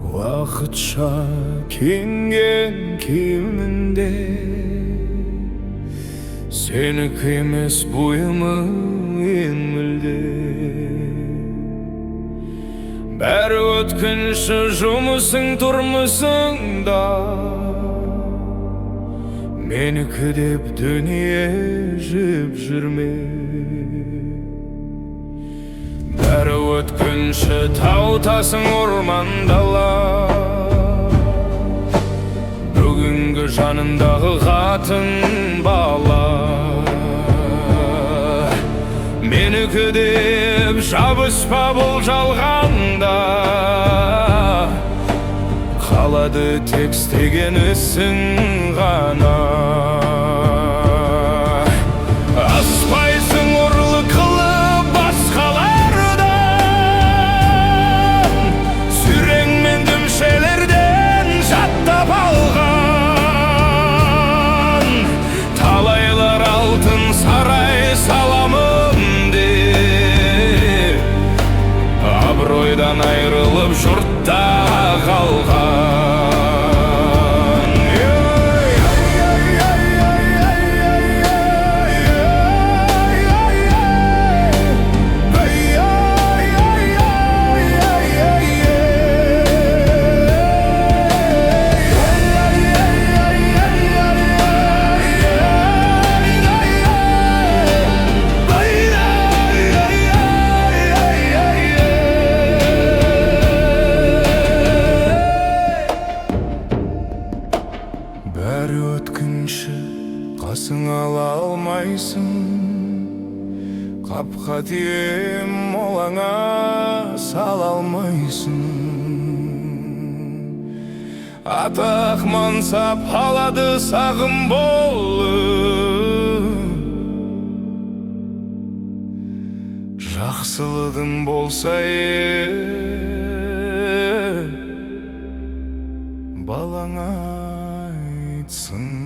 Уақытша киінген киімінде сенікі емес бұйымы ең мүлде. Бәрі өткінші, жұмысың тұрмысыңда, менікі деп дүние жеп жүрме. Бәрі өткінші, тау тасың орман дала, бүгінгі жанындағы қатын бала. Менікі деп жабыспа бұл жалғанда, қалады тек істеген ісің ғана. Аспайсың ұрлы қылып басқалардан, сүрең мен дүмшелерден жаттап алған. Талайлар алтын сарай саламын деп, абыройдан айрылып жұртта қалған. Бәрі өткінші, қасың ала алмайсың, қапқа тием молаңа сала алмайсың. Атақ мансап алады сағым болып, жақсылығың болса балаңа айтсын.